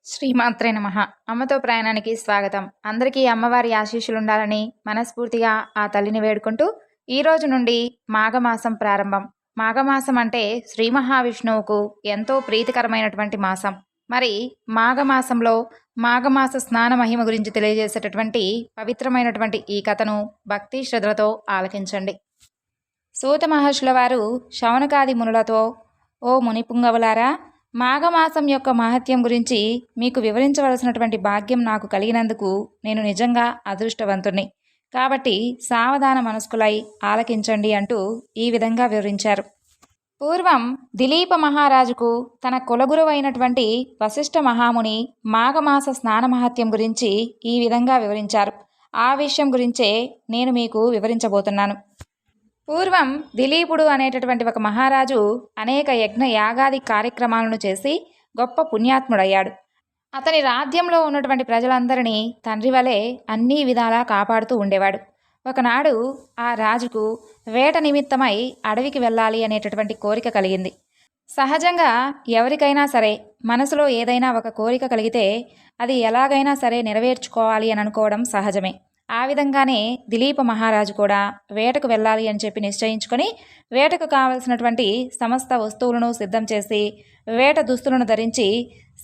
శ్రీమాత్రే నమః. అమ్మతో ప్రయాణానికి స్వాగతం. అందరికీ అమ్మవారి ఆశీస్సులుండాలని మనస్ఫూర్తిగా ఆ తల్లిని వేడుకుంటూ, ఈ రోజు నుండి మాఘమాసం ప్రారంభం. మాఘమాసం అంటే శ్రీ మహావిష్ణువుకు ఎంతో ప్రీతికరమైనటువంటి మాసం. మరి మాఘమాసంలో మాఘమాస స్నాన మహిమ గురించి తెలియజేసేటటువంటి పవిత్రమైనటువంటి ఈ కథను భక్తి శ్రద్ధలతో ఆలకించండి. సూత మహర్షుల వారు శౌనకాది మునులతో, ఓ మునిపుంగవులారా, మాఘమాసం యొక్క మహత్యం గురించి మీకు వివరించవలసినటువంటి భాగ్యం నాకు కలిగినందుకు నేను నిజంగా అదృష్టవంతుణ్ణి. కాబట్టి సావధాన మనస్కులై ఆలకించండి అంటూ ఈ విధంగా వివరించారు. పూర్వం దిలీప మహారాజుకు తన కులగురువైనటువంటి వశిష్ఠ మహాముని మాఘమాస స్నాన మహత్యం గురించి ఈ విధంగా వివరించారు. ఆ విషయం గురించే నేను మీకు వివరించబోతున్నాను. పూర్వం దిలీపుడు అనేటటువంటి ఒక మహారాజు అనేక యజ్ఞ యాగాది కార్యక్రమాలను చేసి గొప్ప పుణ్యాత్ముడయ్యాడు. అతని రాజ్యంలో ఉన్నటువంటి ప్రజలందరినీ తండ్రి వలె అన్ని విధాలా కాపాడుతూ ఉండేవాడు. ఒకనాడు ఆ రాజుకు వేట నిమిత్తమై అడవికి వెళ్ళాలి అనేటటువంటి కోరిక కలిగింది. సహజంగా ఎవరికైనా సరే మనసులో ఏదైనా ఒక కోరిక కలిగితే అది ఎలాగైనా సరే నెరవేర్చుకోవాలి అని అనుకోవడం సహజమే. ఆ విధంగానే దిలీప మహారాజు కూడా వేటకు వెళ్ళాలి అని చెప్పి నిశ్చయించుకొని వేటకు కావలసినటువంటి సమస్త వస్తువులను సిద్ధం చేసి వేట దుస్తులను ధరించి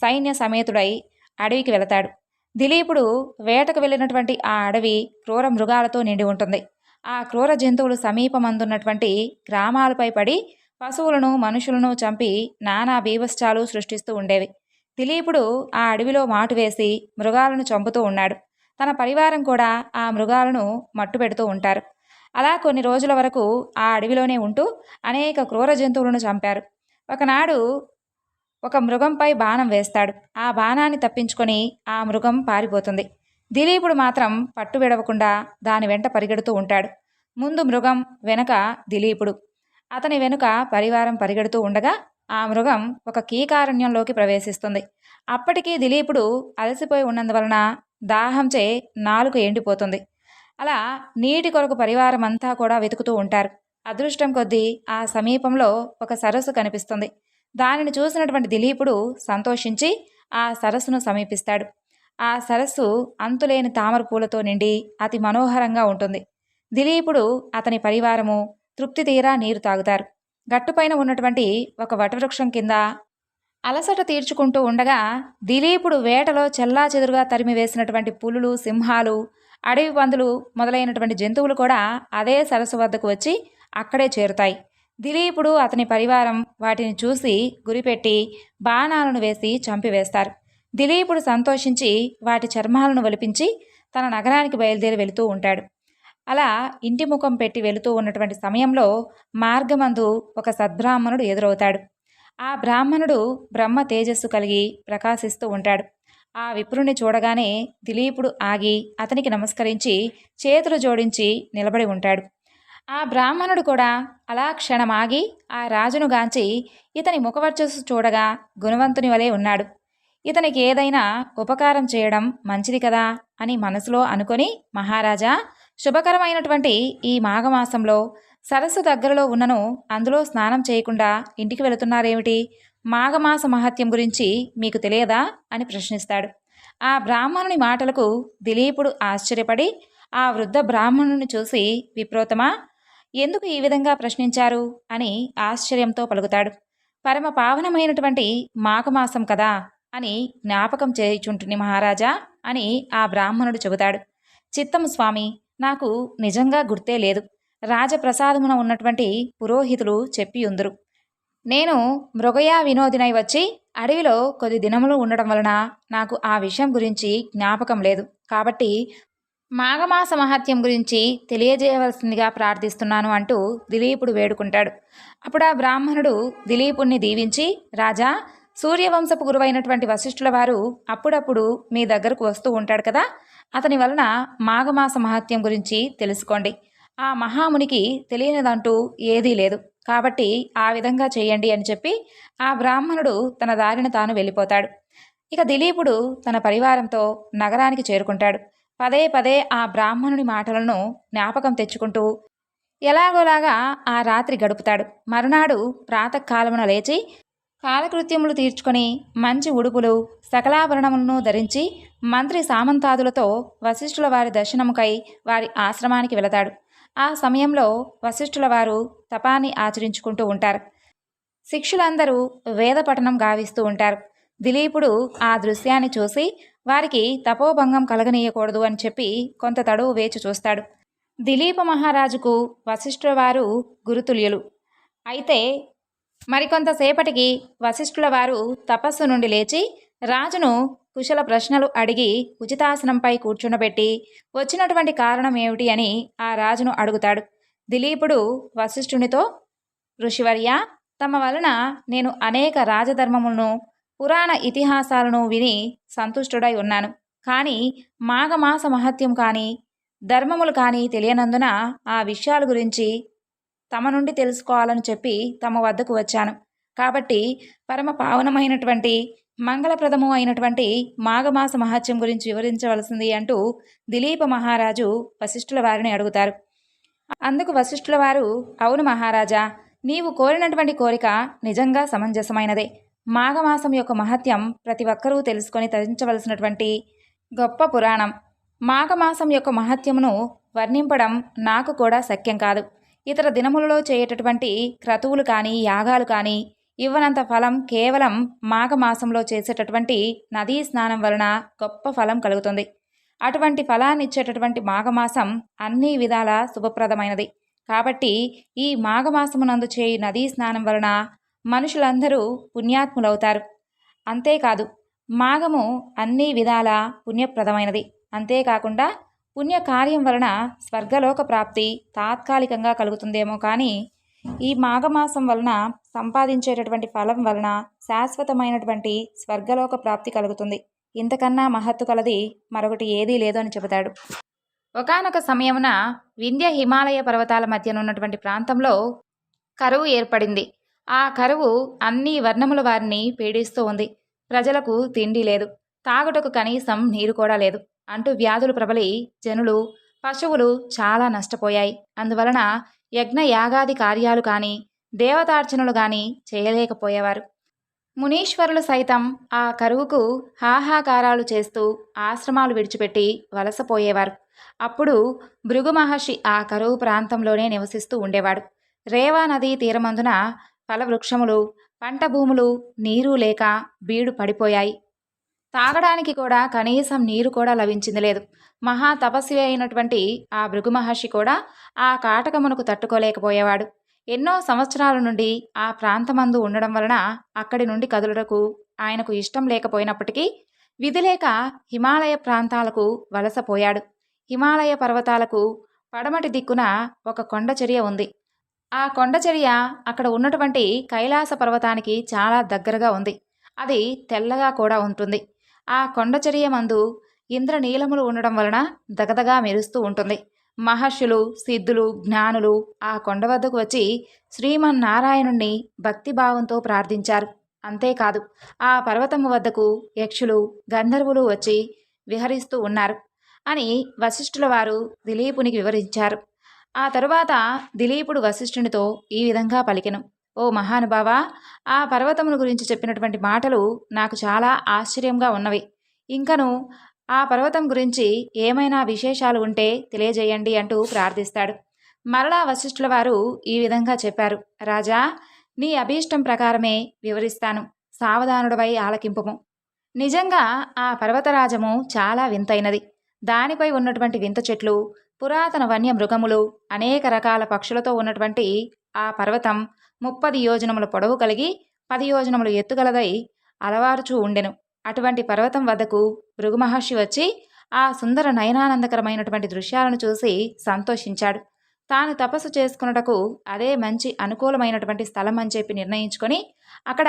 సైన్య సమేతుడై అడవికి వెళతాడు. దిలీపుడు వేటకు వెళ్ళినటువంటి ఆ అడవి క్రూర మృగాలతో నిండి ఉంటుంది. ఆ క్రూర జంతువులు సమీపమందున్నటువంటి గ్రామాలపై పడి పశువులను మనుషులను చంపి నానా బీభత్సాలు సృష్టిస్తూ ఉండేవి. దిలీపుడు ఆ అడవిలో మాటు వేసి మృగాలను చంపుతూ ఉన్నాడు. తన పరివారం కూడా ఆ మృగాలను మట్టుపెడుతూ ఉంటారు. అలా కొన్ని రోజుల వరకు ఆ అడవిలోనే ఉంటూ అనేక క్రూర జంతువులను చంపారు. ఒకనాడు ఒక మృగంపై బాణం వేస్తాడు. ఆ బాణాన్ని తప్పించుకొని ఆ మృగం పారిపోతుంది. దిలీపుడు మాత్రం పట్టు విడవకుండా దాని వెంట పరిగెడుతూ ఉంటాడు. ముందు మృగం, వెనుక దిలీపుడు. అతని వెనుక పరివారం పరిగెడుతూ ఉండగా ఆ మృగం ఒక కీకారణ్యంలోకి ప్రవేశిస్తుంది. అప్పటికీ దిలీపుడు అలసిపోయి ఉన్నందువలన దాహంచే నాలుక ఎండిపోతుంది. అలా నీటి కొరకు పరివారం అంతా కూడా వెతుకుతూ ఉంటారు. అదృష్టం కొద్దీ ఆ సమీపంలో ఒక సరస్సు కనిపిస్తుంది. దానిని చూసినటువంటి దిలీపుడు సంతోషించి ఆ సరస్సును సమీపిస్తాడు. ఆ సరస్సు అంతులేని తామర పూలతో నిండి అతి మనోహరంగా ఉంటుంది. దిలీపుడు అతని పరివారము తృప్తి తీరా నీరు తాగుతారు. గట్టుపైన ఉన్నటువంటి ఒక వటవృక్షం కింద అలసట తీర్చుకుంటూ ఉండగా దిలీపుడు వేటలో చెల్లాచెదురుగా తరిమి వేసినటువంటి పులులు, సింహాలు, అడవి పందులు మొదలైనటువంటి జంతువులు కూడా అదే సరస్సు వద్దకు వచ్చి అక్కడే చేరుతాయి. దిలీపుడు అతని పరివారం వాటిని చూసి గురిపెట్టి బాణాలను వేసి చంపివేస్తారు. దిలీపుడు సంతోషించి వాటి చర్మాలను ఒలిపించి తన నగరానికి బయలుదేరి వెళుతూ ఉంటాడు. అలా ఇంటి ముఖం పెట్టి వెళుతూ ఉన్నటువంటి సమయంలో మార్గమందు ఒక సద్బ్రాహ్మణుడు ఎదురవుతాడు. ఆ బ్రాహ్మణుడు బ్రహ్మ తేజస్సు కలిగి ప్రకాశిస్తూ ఉంటాడు. ఆ విప్రుని చూడగానే దిలీపుడు ఆగి అతనికి నమస్కరించి చేతులు జోడించి నిలబడి ఉంటాడు. ఆ బ్రాహ్మణుడు కూడా అలా క్షణమాగి ఆ రాజును గాంచి ఇతని ముఖవర్చస్సు చూడగా గుణవంతుని వలె ఉన్నాడు. ఇతనికి ఏదైనా ఉపకారం చేయడం మంచిది కదా అని మనసులో అనుకొని, మహారాజా, శుభకరమైనటువంటి ఈ మాఘమాసంలో సరస్సు దగ్గరలో ఉన్నను అందులో స్నానం చేయకుండా ఇంటికి వెళుతున్నారేమిటి? మాఘమాస మహత్యం గురించి మీకు తెలియదా అని ప్రశ్నిస్తాడు. ఆ బ్రాహ్మణుని మాటలకు దిలీపుడు ఆశ్చర్యపడి ఆ వృద్ధ బ్రాహ్మణుని చూసి, విప్రోతమా, ఎందుకు ఈ విధంగా ప్రశ్నించారు అని ఆశ్చర్యంతో పలుకుతాడు. పరమ పావనమైనటువంటి మాఘమాసం కదా అని జ్ఞాపకం చేయుచుంటుని మహారాజా అని ఆ బ్రాహ్మణుడు చెబుతాడు. చిత్తం స్వామి, నాకు నిజంగా గుర్తే లేదు. రాజప్రసాదమున ఉన్నటువంటి పురోహితులు చెప్పియుందురు. నేను మృగయా వినోదినై వచ్చి అడవిలో కొద్ది దినములు ఉండడం వలన నాకు ఆ విషయం గురించి జ్ఞాపకం లేదు. కాబట్టి మాఘమాస మహత్యం గురించి తెలియజేయవలసిందిగా ప్రార్థిస్తున్నాను అంటూ దిలీపుడు వేడుకుంటాడు. అప్పుడు ఆ బ్రాహ్మణుడు దిలీపుణ్ణి దీవించి, రాజా, సూర్యవంశపు గురువైనటువంటి వశిష్ఠుల వారు అప్పుడప్పుడు మీ దగ్గరకు వస్తూ ఉంటాడు కదా, అతని వలన మాఘమాస మహత్యం గురించి తెలుసుకోండి. ఆ మహామునికి తెలియనిదంటూ ఏదీ లేదు. కాబట్టి ఆ విధంగా చేయండి అని చెప్పి ఆ బ్రాహ్మణుడు తన దారిన తాను వెళ్ళిపోతాడు. ఇక దిలీపుడు తన పరివారంతో నగరానికి చేరుకుంటాడు. పదే పదే ఆ బ్రాహ్మణుని మాటలను జ్ఞాపకం తెచ్చుకుంటూ ఎలాగోలాగా ఆ రాత్రి గడుపుతాడు. మరునాడు ప్రాతకాలమున లేచి కాలకృత్యములు తీర్చుకొని మంచి ఉడుపులు సకలాభరణములను ధరించి మంత్రి సామంతాదులతో వశిష్ఠుల వారి దర్శనముకై వారి ఆశ్రమానికి వెళతాడు. ఆ సమయంలో వశిష్ఠుల వారు తపాన్ని ఆచరించుకుంటూ ఉంటారు. శిష్యులందరూ వేద పఠనం గావిస్తూ ఉంటారు. దిలీపుడు ఆ దృశ్యాన్ని చూసి వారికి తపోభంగం కలగనీయకూడదు అని చెప్పి కొంత తడువు వేచి చూస్తాడు. దిలీప మహారాజుకు వశిష్ఠుల వారు గురుతుల్యులు. అయితే మరికొంతసేపటికి వశిష్ఠుల వారు తపస్సు నుండి లేచి రాజును కుశల ప్రశ్నలు అడిగి ఉచితాసనంపై కూర్చుండబెట్టి వచ్చినటువంటి కారణం ఏమిటి అని ఆ రాజును అడుగుతాడు. దిలీపుడు వశిష్ఠునితో, ఋషివర్య, తమ వలన నేను అనేక రాజధర్మములను పురాణ ఇతిహాసాలను విని సంతుష్టుడై ఉన్నాను. కానీ మాఘమాస మహత్యం కానీ ధర్మములు కానీ తెలియనందున ఆ విషయాల గురించి తమ నుండి తెలుసుకోవాలని చెప్పి తమ వద్దకు వచ్చాను. కాబట్టి పరమ పావనమైనటువంటి మంగళప్రదము అయినటువంటి మాఘమాస మహత్యం గురించి వివరించవలసింది అంటూ దిలీప మహారాజు వశిష్ఠుల వారిని అడుగుతారు. అందుకు వశిష్ఠుల వారు, అవును మహారాజా, నీవు కోరినటువంటి కోరిక నిజంగా సమంజసమైనదే. మాఘమాసం యొక్క మహత్యం ప్రతి ఒక్కరూ తెలుసుకొని తరించవలసినటువంటి గొప్ప పురాణం. మాఘమాసం యొక్క మహత్యమును వర్ణింపడం నాకు కూడా శక్యం కాదు. ఇతర దినములలో చేయటటువంటి క్రతువులు కానీ యాగాలు కానీ ఇవ్వనంత ఫలం కేవలం మాఘమాసంలో చేసేటటువంటి నదీ స్నానం వలన గొప్ప ఫలం కలుగుతుంది. అటువంటి ఫలాన్ని ఇచ్చేటటువంటి మాఘమాసం అన్ని విధాల శుభప్రదమైనది. కాబట్టి ఈ మాఘమాసమునందు చేయు నదీ స్నానం వలన మనుషులందరూ పుణ్యాత్ములవుతారు. అంతేకాదు మాఘము అన్ని విధాల పుణ్యప్రదమైనది. అంతేకాకుండా పుణ్యకార్యం వలన స్వర్గలోక ప్రాప్తి తాత్కాలికంగా కలుగుతుందేమో కానీ ఈ మాఘమాసం వలన సంపాదించేటటువంటి ఫలం వలన శాశ్వతమైనటువంటి స్వర్గలోక ప్రాప్తి కలుగుతుంది. ఇంతకన్నా మహత్తు కలది మరొకటి ఏదీ లేదు అని చెబుతాడు. ఒకానొక సమయమున వింధ్య హిమాలయ పర్వతాల మధ్యనున్నటువంటి ప్రాంతంలో కరువు ఏర్పడింది. ఆ కరువు అన్ని వర్ణముల వారిని పీడిస్తూ ఉంది. ప్రజలకు తిండి లేదు, తాగుటకు కనీసం నీరు కూడా లేదు. అంటూ వ్యాధులు ప్రబలి జనులు, పశువులు చాలా నష్టపోయాయి. అందువలన యజ్ఞ యాగాది కార్యాలు కానీ దేవతార్చనలు కానీ చేయలేకపోయేవారు. మునీశ్వరులు సైతం ఆ కరువుకు హాహాకారాలు చేస్తూ ఆశ్రమాలు విడిచిపెట్టి వలసపోయేవారు. అప్పుడు భృగు మహర్షి ఆ కరువు ప్రాంతంలోనే నివసిస్తూ ఉండేవాడు. రేవా నదీ తీరమందున ఫలవృక్షములు, పంట భూములు నీరు లేక బీడు పడిపోయాయి. తాగడానికి కూడా కనీసం నీరు కూడా లభించింది లేదు. మహా తపస్వి అయినటువంటి ఆ భృగు మహర్షి కూడా ఆ కాటకమునకు తట్టుకోలేకపోయేవాడు. ఎన్నో సంవత్సరాల నుండి ఆ ప్రాంతమందు ఉండడం వలన అక్కడి నుండి కదులుటకు ఆయనకు ఇష్టం లేకపోయినప్పటికీ విధి లేక హిమాలయ ప్రాంతాలకు వలసపోయాడు. హిమాలయ పర్వతాలకు పడమటి దిక్కున ఒక కొండచర్య ఉంది. ఆ కొండచర్య అక్కడ ఉన్నటువంటి కైలాస పర్వతానికి చాలా దగ్గరగా ఉంది. అది తెల్లగా కూడా ఉంటుంది. ఆ కొండచర్య మందు ఇంద్రనీలములు ఉండడం వలన దగదగా మెరుస్తూ ఉంటుంది. మహర్షులు, సిద్ధులు, జ్ఞానులు ఆ కొండ వద్దకు వచ్చి శ్రీమన్నారాయణుణ్ణి భక్తిభావంతో ప్రార్థించారు. అంతేకాదు ఆ పర్వతము వద్దకు యక్షులు, గంధర్వులు వచ్చి విహరిస్తూ ఉన్నారు అని వశిష్ఠుల వారు దిలీపునికి వివరించారు. ఆ తరువాత దిలీపుడు వశిష్ఠునితో ఈ విధంగా పలికెను. ఓ మహానుభావా, ఆ పర్వతమును గురించి చెప్పినటువంటి మాటలు నాకు చాలా ఆశ్చర్యంగా ఉన్నవి. ఇంకను ఆ పర్వతం గురించి ఏమైనా విశేషాలు ఉంటే తెలియజేయండి అంటూ ప్రార్థిస్తాడు. మరలా వశిష్ఠుల వారు ఈ విధంగా చెప్పారు. రాజా, నీ అభీష్టం ప్రకారమే వివరిస్తాను, సావధానుడవై ఆలకింపుము. నిజంగా ఆ పర్వతరాజము చాలా వింతైనది. దానిపై ఉన్నటువంటి వింత చెట్లు, పురాతన వన్య మృగములు, అనేక రకాల పక్షులతో ఉన్నటువంటి ఆ పర్వతం 30 యోజనముల పొడవు కలిగి 10 యోజనములు ఎత్తుగలదై అలవారుచూ ఉండెను. అటువంటి పర్వతం వద్దకు భృగు మహర్షి వచ్చి ఆ సుందర నయనానందకరమైనటువంటి దృశ్యాలను చూసి సంతోషించాడు. తాను తపస్సు చేసుకున్నటకు అదే మంచి అనుకూలమైనటువంటి స్థలం అని చెప్పి నిర్ణయించుకొని అక్కడ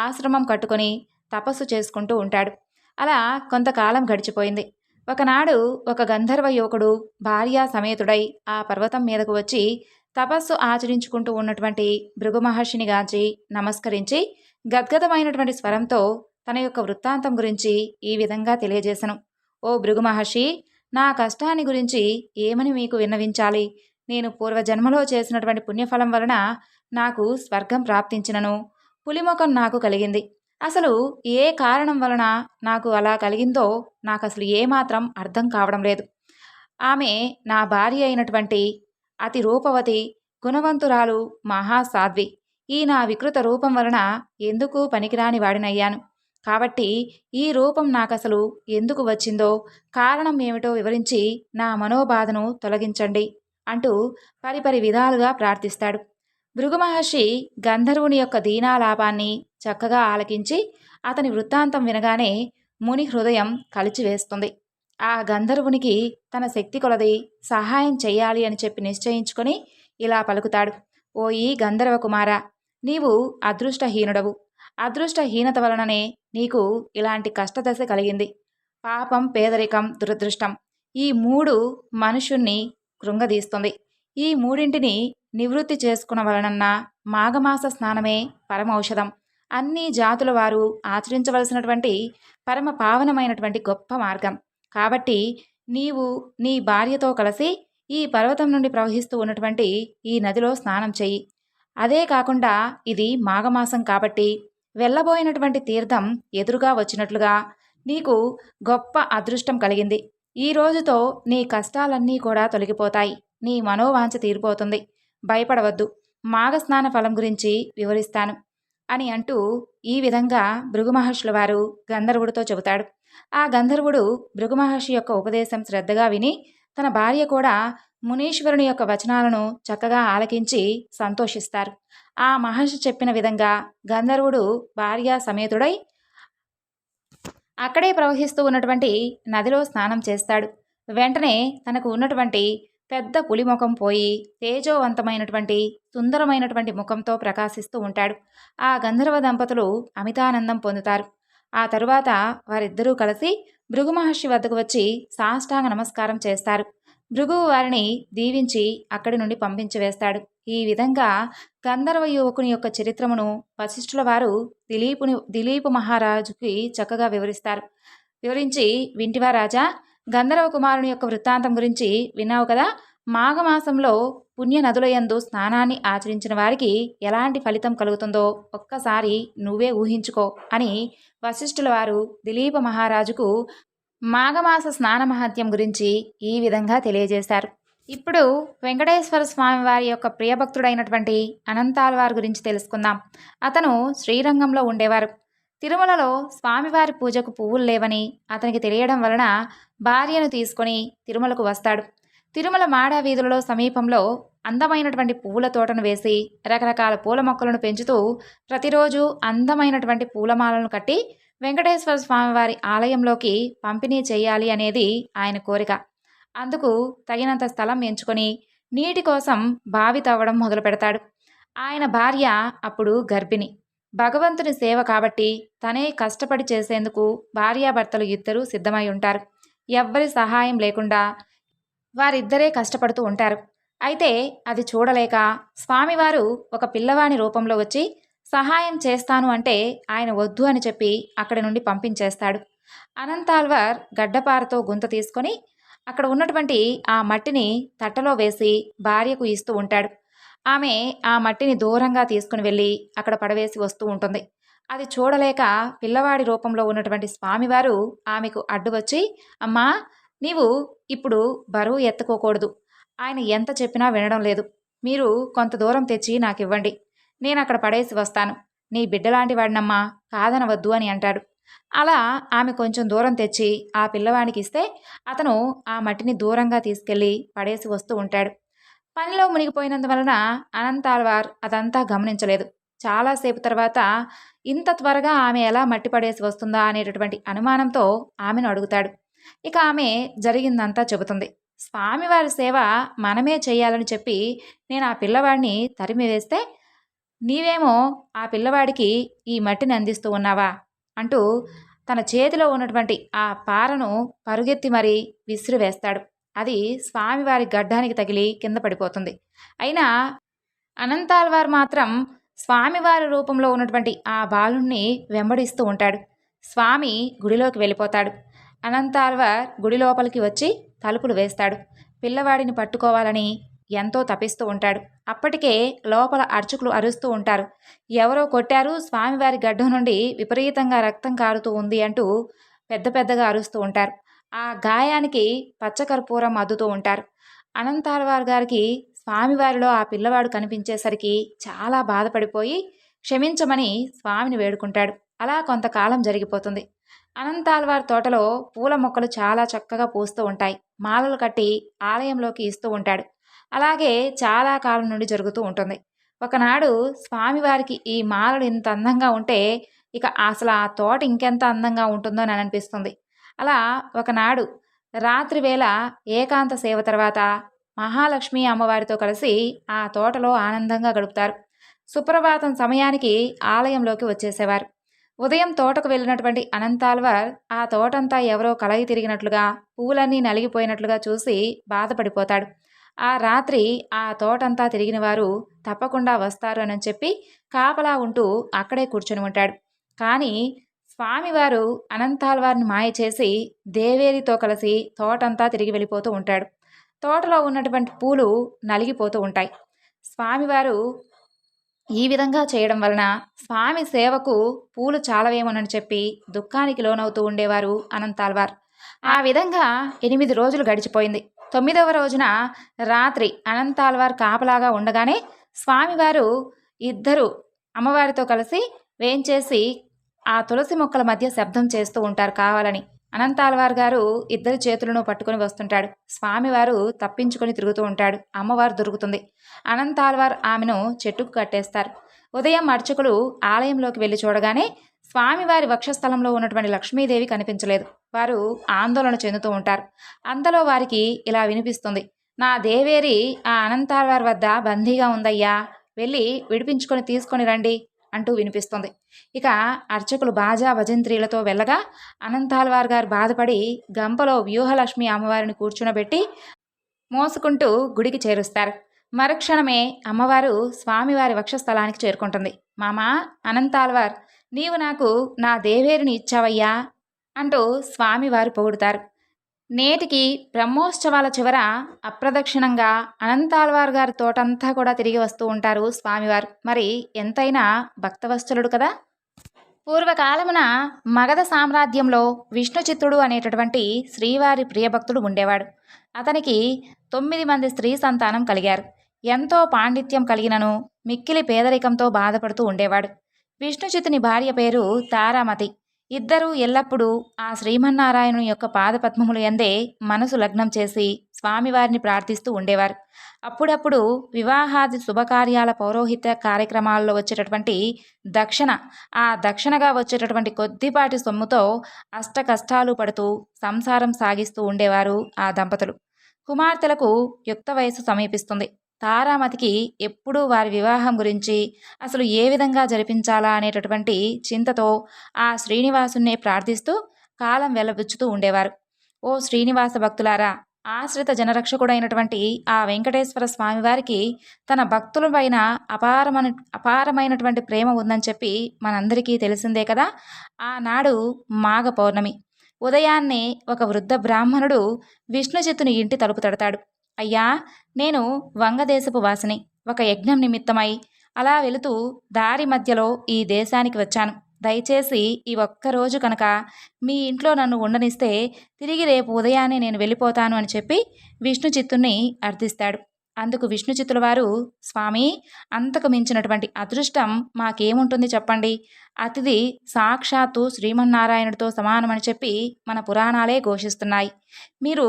ఆశ్రమం కట్టుకొని తపస్సు చేసుకుంటూ ఉంటాడు. అలా కొంతకాలం గడిచిపోయింది. ఒకనాడు ఒక గంధర్వ యువకుడు భార్యా సమేతుడై ఆ పర్వతం మీదకు వచ్చి తపస్సు ఆచరించుకుంటూ ఉన్నటువంటి భృగు మహర్షిని గాంచి నమస్కరించి గద్గదమైనటువంటి స్వరంతో తన యొక్క వృత్తాంతం గురించి ఈ విధంగా తెలియజేసెను. ఓ భృగు మహర్షి, నా కష్టాన్ని గురించి ఏమని మీకు విన్నవించాలి? నేను పూర్వజన్మలో చేసినటువంటి పుణ్యఫలం వలన నాకు స్వర్గం ప్రాప్తించినను, పులిముఖం నాకు కలిగింది. అసలు ఏ కారణం వలన నాకు అలా కలిగిందో నాకసలు ఏమాత్రం అర్థం కావడం లేదు. ఆమె నా భార్య అయినటువంటి అతి రూపవతి, గుణవంతురాలు, మహాసాధ్వి. ఈ నా వికృత రూపం వలన ఎందుకు పనికిరాని వాడినయ్యాను. కాబట్టి ఈ రూపం నాకసలు ఎందుకు వచ్చిందో, కారణం ఏమిటో వివరించి నా మనోబాధను తొలగించండి అంటూ పరిపరి విధాలుగా ప్రార్థిస్తాడు. భృగు మహర్షి గంధర్వుని యొక్క దీనాలాపాన్ని చక్కగా ఆలకించి అతని వృత్తాంతం వినగానే ముని హృదయం కలిచివేస్తుంది. ఆ గంధర్వునికి తన శక్తి కొలది సహాయం చెయ్యాలి అని చెప్పి నిశ్చయించుకొని ఇలా పలుకుతాడు. ఓయి గంధర్వ కుమారా, నీవు అదృష్టహీనుడవు. అదృష్టహీనత వలననే నీకు ఇలాంటి కష్టదశ కలిగింది. పాపం, పేదరికం, దురదృష్టం ఈ మూడు మనుషుణ్ణి కృంగదీస్తుంది. ఈ మూడింటిని నివృత్తి చేసుకున్న వలనన్న మాఘమాస స్నానమే పరమౌషధం. అన్ని జాతుల వారు ఆచరించవలసినటువంటి పరమ పావనమైనటువంటి గొప్ప మార్గం. కాబట్టి నీవు నీ భార్యతో కలిసి ఈ పర్వతం నుండి ప్రవహిస్తూ ఉన్నటువంటి ఈ నదిలో స్నానం చెయ్యి. అదే కాకుండా ఇది మాఘమాసం కాబట్టి వెళ్ళబోయినటువంటి తీర్థం ఎదురుగా వచ్చినట్లుగా నీకు గొప్ప అదృష్టం కలిగింది. ఈ రోజుతో నీ కష్టాలన్నీ కూడా తొలగిపోతాయి. నీ మనోవాంఛ తీరిపోతుంది. భయపడవద్దు. మాఘస్నాన ఫలం గురించి వివరిస్తాను అని అంటూ ఈ విధంగా భృగు మహర్షుల వారు గంధర్వుడితో చెబుతాడు. ఆ గంధర్వుడు భృగు మహర్షి యొక్క ఉపదేశం శ్రద్ధగా విని తన భార్య కూడా మునీశ్వరుని యొక్క వచనాలను చక్కగా ఆలకించి సంతోషిస్తారు. ఆ మహర్షి చెప్పిన విధంగా గంధర్వుడు భార్య సమేతుడై అక్కడే ప్రవహిస్తూ ఉన్నటువంటి నదిలో స్నానం చేస్తాడు. వెంటనే తనకు ఉన్నటువంటి పెద్ద పులి ముఖం పోయి తేజోవంతమైనటువంటి సుందరమైనటువంటి ముఖంతో ప్రకాశిస్తూ ఉంటాడు. ఆ గంధర్వ దంపతులు అమితానందం పొందుతారు. ఆ తరువాత వారిద్దరూ కలిసి భృగు మహర్షి వద్దకు వచ్చి సాష్టాంగ నమస్కారం చేస్తారు. భృగువు వారిని దీవించి అక్కడి నుండి పంపించివేస్తాడు. ఈ విధంగా గంధర్వ యువకుని యొక్క చరిత్రమును వశిష్ఠుల వారు దిలీపు మహారాజుకి చక్కగా వివరిస్తారు. వివరించి, వింటివా రాజా, గంధర్వ కుమారుని యొక్క వృత్తాంతం గురించి విన్నావు కదా. మాఘమాసంలో పుణ్య నదులయందు స్నానాన్ని ఆచరించిన వారికి ఎలాంటి ఫలితం కలుగుతుందో ఒక్కసారి నువ్వే ఊహించుకో అని వశిష్ఠుల వారు దిలీప మహారాజుకు మాఘమాస స్నాన మహత్యం గురించి ఈ విధంగా తెలియజేశారు. ఇప్పుడు వెంకటేశ్వర స్వామి వారి యొక్క ప్రియభక్తుడైనటువంటి అనంతాళ్వార్ గురించి తెలుసుకుందాం. అతను శ్రీరంగంలో ఉండేవారు. తిరుమలలో స్వామివారి పూజకు పువ్వులు లేవని అతనికి తెలియడం వలన భార్యను తీసుకొని తిరుమలకు వస్తాడు. తిరుమల మాడ వీధులలో సమీపంలో అందమైనటువంటి పువ్వుల తోటను వేసి రకరకాల పూల మొక్కలను పెంచుతూ ప్రతిరోజు అందమైనటువంటి పూలమాలను కట్టి వెంకటేశ్వర స్వామివారి ఆలయంలోకి పంపిణీ చేయాలి అనేది ఆయన కోరిక. అందుకు తగినంత స్థలం ఎంచుకొని నీటి కోసం బావి తవ్వడం మొదలు పెడతాడు. ఆయన భార్య అప్పుడు గర్భిణి. భగవంతుని సేవ కాబట్టి తనే కష్టపడి చేసేందుకు భార్యాభర్తలు ఇద్దరూ సిద్ధమై ఉంటారు. ఎవ్వరి సహాయం లేకుండా వారిద్దరే కష్టపడుతూ ఉంటారు. అయితే అది చూడలేక స్వామివారు ఒక పిల్లవాని రూపంలో వచ్చి సహాయం చేస్తాను అంటే ఆయన వద్దు అని చెప్పి అక్కడి నుండి పంపించేస్తాడు. అనంతాళ్వార్ గడ్డపారతో గుంత తీసుకొని అక్కడ ఉన్నటువంటి ఆ మట్టిని తట్టలో వేసి భార్యకు ఇస్తూ ఉంటాడు. ఆమె ఆ మట్టిని దూరంగా తీసుకుని వెళ్ళి అక్కడ పడవేసి వస్తూ ఉంటుంది. అది చూడలేక పిల్లవాడి రూపంలో ఉన్నటువంటి స్వామివారు ఆమెకు అడ్డు వచ్చి, అమ్మా, నీవు ఇప్పుడు బరువు ఎత్తుకోకూడదు. ఆయన ఎంత చెప్పినా వినడం లేదు. మీరు కొంత దూరం తెచ్చి నాకు ఇవ్వండి. నేను అక్కడ పడేసి వస్తాను. నీ బిడ్డలాంటి వాడినమ్మా, కాదనవద్దు అని అంటాడు. అలా ఆమె కొంచెం దూరం తెచ్చి ఆ పిల్లవాడికి ఇస్తే అతను ఆ మట్టిని దూరంగా తీసుకెళ్ళి పడేసి వస్తూ ఉంటాడు. పనిలో మునిగిపోయినందువలన అనంతాళ్వార్ అదంతా గమనించలేదు. చాలాసేపు తర్వాత ఇంత త్వరగా ఆమె ఎలా మట్టి పడేసి వస్తుందా అనేటటువంటి అనుమానంతో ఆమెను అడుగుతాడు. ఇక ఆమె జరిగిందంతా చెబుతుంది. స్వామివారి సేవ మనమే చేయాలని చెప్పి నేను ఆ పిల్లవాడిని తరిమివేస్తే నీవేమో ఆ పిల్లవాడికి ఈ మట్టిని అందిస్తూ ఉన్నావా అంటూ తన చేతిలో ఉన్నటువంటి ఆ పారను పరుగెత్తి మరీ విసిరివేస్తాడు. అది స్వామివారి గడ్డానికి తగిలి కింద పడిపోతుంది. అయినా అనంతాళ్వార్ మాత్రం స్వామివారి రూపంలో ఉన్నటువంటి ఆ బాలుణ్ణి వెంబడిస్తూ ఉంటాడు. స్వామి గుడిలోకి వెళ్ళిపోతాడు. అనంతాళ్వార్ గుడి లోపలికి వచ్చి తలుపులు వేస్తాడు. పిల్లవాడిని పట్టుకోవాలని ఎంతో తపిస్తూ ఉంటాడు. అప్పటికే లోపల అర్చకులు అరుస్తూ ఉంటారు. ఎవరో కొట్టారు, స్వామివారి గడ్డం నుండి విపరీతంగా రక్తం కారుతూ ఉంది అంటూ పెద్ద పెద్దగా అరుస్తూ ఉంటారు. ఆ గాయానికి పచ్చకర్పూరం అద్దుతూ ఉంటారు. అనంతాళ్వార్ గారికి స్వామివారిలో ఆ పిల్లవాడు కనిపించేసరికి చాలా బాధపడిపోయి క్షమించమని స్వామిని వేడుకుంటాడు. అలా కొంతకాలం జరిగిపోతుంది. అనంతాళ్వార్ తోటలో పూల మొక్కలు చాలా చక్కగా పూస్తూ ఉంటాయి. మాలలు కట్టి ఆలయంలోకి ఇస్తూ ఉంటాడు. అలాగే చాలా కాలం నుండి జరుగుతూ ఉంటుంది. ఒకనాడు స్వామివారికి ఈ మాలలు ఇంత అందంగా ఉంటే ఇక అసలు ఆ తోట ఇంకెంత అందంగా ఉంటుందో అని అనిపిస్తుంది. అలా ఒకనాడు రాత్రి వేళ ఏకాంత సేవ తర్వాత మహాలక్ష్మి అమ్మవారితో కలిసి ఆ తోటలో ఆనందంగా గడుపుతారు. సుప్రభాతం సమయానికి ఆలయంలోకి వచ్చేసేవారు. ఉదయం తోటకు వెళ్ళినటువంటి అనంతాళ్వార్ ఆ తోటంతా ఎవరో కలయి తిరిగినట్లుగా, పువ్వులన్నీ నలిగిపోయినట్లుగా చూసి బాధపడిపోతాడు. ఆ రాత్రి ఆ తోటంతా తిరిగిన వారు తప్పకుండా వస్తారు అని చెప్పి కాపలా ఉంటూ అక్కడే కూర్చొని ఉంటాడు. కానీ స్వామివారు అనంతాళ్వార్ని మాయ చేసి దేవేరితో కలిసి తోటంతా తిరిగి వెళ్ళిపోతూ ఉంటాడు. తోటలో ఉన్నటువంటి పూలు నలిగిపోతూ ఉంటాయి. స్వామివారు ఈ విధంగా చేయడం వలన స్వామి సేవకు పూలు చాలవేమోనని చెప్పి దుఃఖానికి లోనవుతూ ఉండేవారు అనంతాళ్వార్. ఆ విధంగా 8 రోజులు గడిచిపోయింది. 9వ రోజున రాత్రి అనంతాళ్వార్ కాపలాగా ఉండగానే స్వామివారు ఇద్దరు అమ్మవారితో కలిసి వేంచేసి ఆ తులసి మొక్కల మధ్య శబ్దం చేస్తూ ఉంటారు కావాలని. అనంతాళ్వార్ గారు ఇద్దరి చేతులను పట్టుకుని వస్తుంటాడు. స్వామివారు తప్పించుకొని తిరుగుతూ ఉంటాడు. అమ్మవారు దొరుకుతుంది. అనంతాళ్వార్ ఆమెను చెట్టుకు కట్టేస్తారు. ఉదయం అర్చకులు ఆలయంలోకి వెళ్ళి చూడగానే స్వామివారి వక్షస్థలంలో ఉన్నటువంటి లక్ష్మీదేవి కనిపించలేదు. వారు ఆందోళన చెందుతూ ఉంటారు. అంతలో వారికి ఇలా వినిపిస్తుంది. నా దేవేరి ఆ అనంతాళ్వార్ వద్ద బందీగా ఉందయ్యా, వెళ్ళి విడిపించుకొని తీసుకొని రండి అంటూ వినిపిస్తుంది. ఇక అర్చకులు బాజా భజంత్రీలతో వెళ్ళగా అనంతాళ్వార్ గారు బాధపడి గంపలో వ్యూహలక్ష్మి అమ్మవారిని కూర్చునబెట్టి మోసుకుంటూ గుడికి చేరుస్తారు. మరుక్షణమే అమ్మవారు స్వామివారి వక్షస్థలానికి చేరుకుంటుంది. మామా అనంతాళ్వార్, నీవు నాకు నా దేవేరిని ఇచ్చావయ్యా అంటూ స్వామివారు పొగుడుతారు. నేటికి బ్రహ్మోత్సవాల చివర అప్రదక్షిణంగా అనంతాళ్వార్ గారి తోటంతా కూడా తిరిగి వస్తూ ఉంటారు స్వామివారు. మరి ఎంతైనా భక్తవత్సలుడు కదా. పూర్వకాలమున మగధ సామ్రాజ్యంలో విష్ణుచిత్తుడు అనేటటువంటి శ్రీవారి ప్రియభక్తుడు ఉండేవాడు. అతనికి 9 మంది స్త్రీ సంతానం కలిగారు. ఎంతో పాండిత్యం కలిగినను మిక్కిలి పేదరికంతో బాధపడుతూ ఉండేవాడు. విష్ణుచిత్తుని భార్య పేరు తారామతి. ఇద్దరూ ఎల్లప్పుడూ ఆ శ్రీమన్నారాయణుని యొక్క పాదపద్మములు యందే మనసు లగ్నం చేసి స్వామివారిని ప్రార్థిస్తూ ఉండేవారు. అప్పుడప్పుడు వివాహాది శుభకార్యాల పౌరోహిత్య కార్యక్రమాల్లో వచ్చేటటువంటి దక్షిణ, ఆ దక్షిణగా వచ్చేటటువంటి కొద్దిపాటి సొమ్ముతో అష్ట కష్టాలు పడుతూ సంసారం సాగిస్తూ ఉండేవారు ఆ దంపతులు. కుమార్తెలకు యుక్త వయసు సమీపిస్తుంది. తారామతికి ఎప్పుడూ వారి వివాహం గురించి, అసలు ఏ విధంగా జరిపించాలా అనేటటువంటి చింతతో ఆ శ్రీనివాసునే ప్రార్థిస్తూ కాలం వెల్లబుచ్చుతూ ఉండేవారు. ఓ శ్రీనివాస భక్తులారా, ఆశ్రిత జనరక్షకుడైనటువంటి ఆ వెంకటేశ్వర స్వామివారికి తన భక్తులపైన అపారమైనటువంటి ప్రేమ ఉందని చెప్పి మనందరికీ తెలిసిందే కదా. ఆనాడు మాఘ పౌర్ణమి. ఉదయాన్నే ఒక వృద్ధ బ్రాహ్మణుడు విష్ణుచిత్తుని ఇంటి తలుపు తడతాడు. అయ్యా, నేను వంగదేశపు వాసిని. ఒక యజ్ఞం నిమిత్తమై అలా వెళుతూ దారి మధ్యలో ఈ దేశానికి వచ్చాను. దయచేసి ఈ ఒక్కరోజు కనుక మీ ఇంట్లో నన్ను ఉండనిస్తే తిరిగి రేపు ఉదయాన్నే నేను వెళ్ళిపోతాను అని చెప్పి విష్ణుచిత్తుని అర్థిస్తాడు. అందుకు విష్ణుచిత్తుల వారు, స్వామి, అంతకు మించినటువంటి అదృష్టం మాకేముంటుంది చెప్పండి. అతిథి సాక్షాత్తు శ్రీమన్నారాయణుడితో సమానమని చెప్పి మన పురాణాలే ఘోషిస్తున్నాయి. మీరు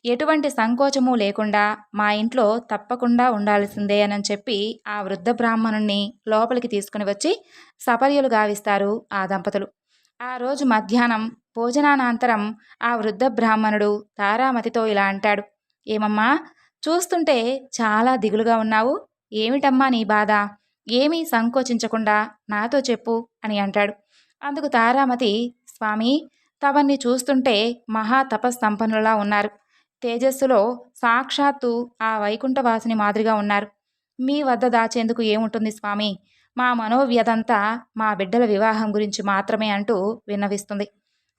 ఎటువంటి సంకోచము లేకుండా మా ఇంట్లో తప్పకుండా ఉండాల్సిందే అని చెప్పి ఆ వృద్ధ బ్రాహ్మణుణ్ణి లోపలికి తీసుకుని వచ్చి సపర్యలు గావిస్తారు ఆ దంపతులు. ఆ రోజు మధ్యాహ్నం భోజనానంతరం ఆ వృద్ధ బ్రాహ్మణుడు తారామతితో ఇలా అంటాడు. ఏమమ్మా, చూస్తుంటే చాలా దిగులుగా ఉన్నావు. ఏమిటమ్మా నీ బాధ? ఏమీ సంకోచించకుండా నాతో చెప్పు అని అంటాడు. అందుకు తారామతి, స్వామి, తవన్ని చూస్తుంటే మహా తపస్సంపన్నులా ఉన్నారు. తేజస్సులో సాక్షాత్తు ఆ వైకుంఠవాసిని మాదిరిగా ఉన్నారు. మీ వద్ద దాచేందుకు ఏముంటుంది స్వామి? మా మనోవ్యధంతా మా బిడ్డల వివాహం గురించి మాత్రమే అంటూ విన్నవిస్తుంది.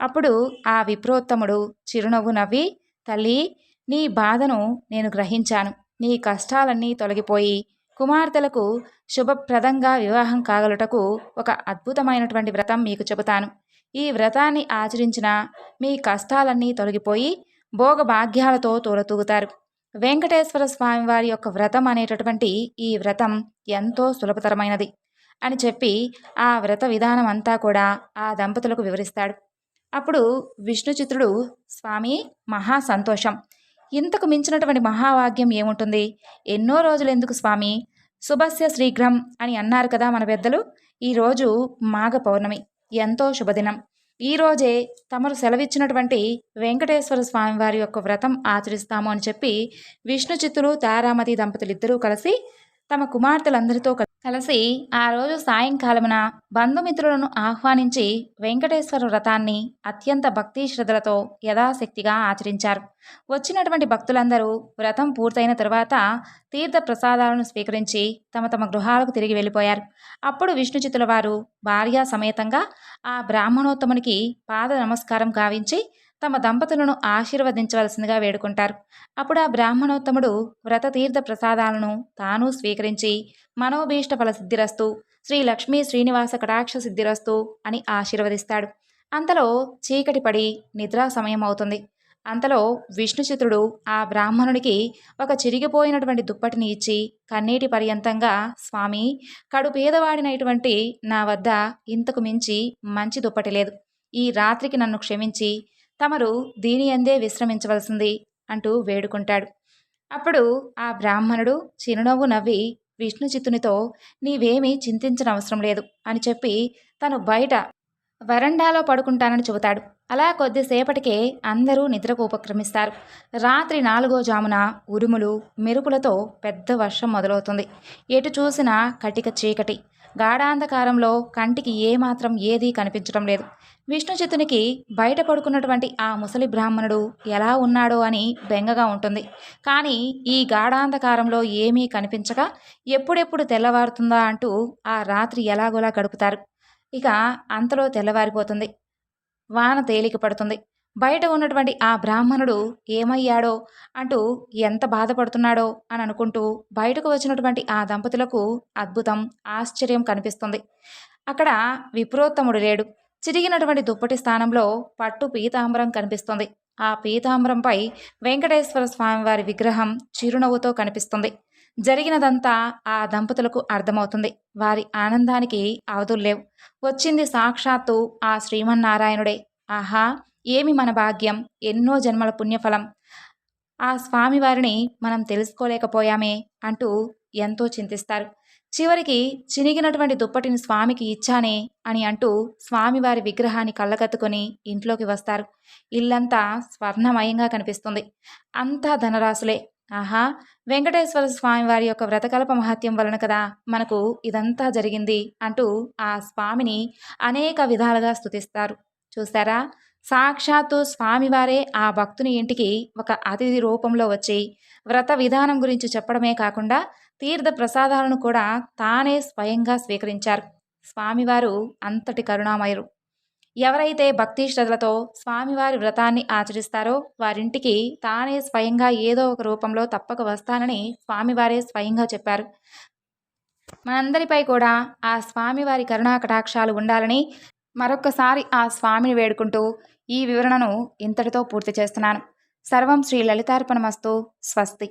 అప్పుడు ఆ విప్రోత్తముడు చిరునవ్వు నవ్వి, తల్లి, నీ బాధను నేను గ్రహించాను. నీ కష్టాలన్నీ తొలగిపోయి కుమార్తెలకు శుభప్రదంగా వివాహం కాగలుటకు ఒక అద్భుతమైనటువంటి వ్రతం మీకు చెబుతాను. ఈ వ్రతాన్ని ఆచరించిన మీ కష్టాలన్నీ తొలగిపోయి భోగభాగ్యాలతో తూలతూగుతారు. వెంకటేశ్వర స్వామి వారి యొక్క వ్రతం అనేటటువంటి ఈ వ్రతం ఎంతో సులభతరమైనది అని చెప్పి ఆ వ్రత విధానం అంతా కూడా ఆ దంపతులకు వివరిస్తాడు. అప్పుడు విష్ణుచిత్రుడు, స్వామి, మహా సంతోషం. ఇంతకు మించినటువంటి మహావాగ్యం ఏముంటుంది? ఎన్నో రోజులు ఎందుకు స్వామి? శుభస్య శ్రీఘ్రం అని అన్నారు కదా మన పెద్దలు. ఈరోజు మాఘ పౌర్ణమి, ఎంతో శుభదినం. ఈరోజే తమరు సెలవిచ్చినటువంటి వెంకటేశ్వర స్వామి వారి యొక్క వ్రతం ఆచరిస్తాము అని చెప్పి విష్ణుచిత్తులు, తారామతి దంపతులిద్దరూ కలిసి తమ కుమార్తెలందరితో కలిసి ఆ రోజు సాయంకాలమున బంధుమిత్రులను ఆహ్వానించి వెంకటేశ్వర వ్రతాన్ని అత్యంత భక్తి శ్రద్ధలతో యథాశక్తిగా ఆచరించారు. వచ్చినటువంటి భక్తులందరూ వ్రతం పూర్తయిన తరువాత తీర్థ ప్రసాదాలను స్వీకరించి తమ తమ గృహాలకు తిరిగి వెళ్ళిపోయారు. అప్పుడు విష్ణుచిత్తుల వారు భార్యా సమేతంగా ఆ బ్రాహ్మణోత్తమునికి పాద నమస్కారం గావించి తమ దంపతులను ఆశీర్వదించవలసిందిగా వేడుకుంటారు. అప్పుడు ఆ బ్రాహ్మణోత్తముడు వ్రత తీర్థ ప్రసాదాలను తాను స్వీకరించి మనోభీష్ట ఫల సిద్ధిరస్తు, శ్రీ లక్ష్మీ శ్రీనివాస కటాక్ష సిద్ధిరస్తు అని ఆశీర్వదిస్తాడు. అంతలో చీకటి పడి నిద్రా సమయం అవుతుంది. అంతలో విష్ణుచిత్రుడు ఆ బ్రాహ్మణుడికి ఒక చిరిగిపోయినటువంటి దుప్పటిని ఇచ్చి కన్నీటి పర్యంతంగా, స్వామి, కడు పేదవాడినటువంటి నా వద్ద ఇంతకు మించి మంచి దుప్పటి లేదు. ఈ రాత్రికి నన్ను క్షమించి తమరు దీని అందే విశ్రమించవలసింది అంటూ వేడుకుంటాడు. అప్పుడు ఆ బ్రాహ్మణుడు చిరునవ్వు నవ్వి విష్ణుచిత్తునితో, నీవేమీ చింతించనవసరం లేదు అని చెప్పి తను బయట వరండాలో పడుకుంటానని చెబుతాడు. అలా కొద్దిసేపటికే అందరూ నిద్రకు ఉపక్రమిస్తారు. రాత్రి 4వ జామున ఉరుములు మెరుపులతో పెద్ద వర్షం మొదలవుతుంది. ఎటు చూసినా కటిక చీకటి. గాఢాంధకారంలో కంటికి ఏమాత్రం ఏదీ కనిపించడం లేదు. విష్ణుచిత్తునికి బయట పడుకున్నటువంటి ఆ ముసలి బ్రాహ్మణుడు ఎలా ఉన్నాడో అని బెంగగా ఉంటుంది. కానీ ఈ గాఢాంధకారంలో ఏమీ కనిపించక ఎప్పుడెప్పుడు తెల్లవారుతుందా అంటూ ఆ రాత్రి ఎలాగోలా గడుపుతారు. ఇక అంతలో తెల్లవారిపోతుంది. వాన తేలిక పడుతుంది. బయట ఉన్నటువంటి ఆ బ్రాహ్మణుడు ఏమయ్యాడో అంటూ ఎంత బాధపడుతున్నాడో అని అనుకుంటూ బయటకు వచ్చినటువంటి ఆ దంపతులకు అద్భుతం, ఆశ్చర్యం కనిపిస్తుంది. అక్కడ విప్రోత్తముడు లేడు. చిరిగినటువంటి దుప్పటి స్థానంలో పట్టు పీతాంబరం కనిపిస్తుంది. ఆ పీతాంబరంపై వెంకటేశ్వర స్వామివారి విగ్రహం చిరునవ్వుతో కనిపిస్తుంది. జరిగినదంతా ఆ దంపతులకు అర్థమవుతుంది. వారి ఆనందానికి అవధుల్లేవు. వచ్చింది సాక్షాత్తు ఆ శ్రీమన్నారాయణుడే. ఆహా, ఏమి మన భాగ్యం! ఎన్నో జన్మల పుణ్యఫలం! ఆ స్వామివారిని మనం తెలుసుకోలేకపోయామే అంటూ ఎంతో చింతిస్తారు. చివరికి చినిగినటువంటి దుప్పటిని స్వామికి ఇచ్చానే అని అంటూ స్వామివారి విగ్రహాన్ని కళ్ళకత్తుకొని ఇంట్లోకి వస్తారు. ఇల్లంతా స్వర్ణమయంగా కనిపిస్తుంది. అంతా ధనరాశులే. ఆహా, వెంకటేశ్వర స్వామి వారి యొక్క వ్రతకల్ప మహత్యం వలన కదా మనకు ఇదంతా జరిగింది అంటూ ఆ స్వామిని అనేక విధాలుగా స్తుతిస్తారు. చూసారా, సాక్షాత్తు స్వామివారే ఆ భక్తుని ఇంటికి ఒక అతిథి రూపంలో వచ్చి వ్రత విధానం గురించి చెప్పడమే కాకుండా తీర్థ ప్రసాదాలను కూడా తానే స్వయంగా స్వీకరించారు. స్వామివారు అంతటి కరుణామయులు. ఎవరైతే భక్తి శ్రద్ధలతో స్వామివారి వ్రతాన్ని ఆచరిస్తారో వారింటికి తానే స్వయంగా ఏదో ఒక రూపంలో తప్పక వస్తానని స్వామివారే స్వయంగా చెప్పారు. మనందరిపై కూడా ఆ స్వామివారి కరుణా కటాక్షాలు ఉండాలని మరొక్కసారి ఆ స్వామిని వేడుకుంటూ ఈ వివరణను ఇంతటితో పూర్తి చేస్తున్నాను. సర్వం శ్రీ లలితార్పణమస్తు. స్వస్తి.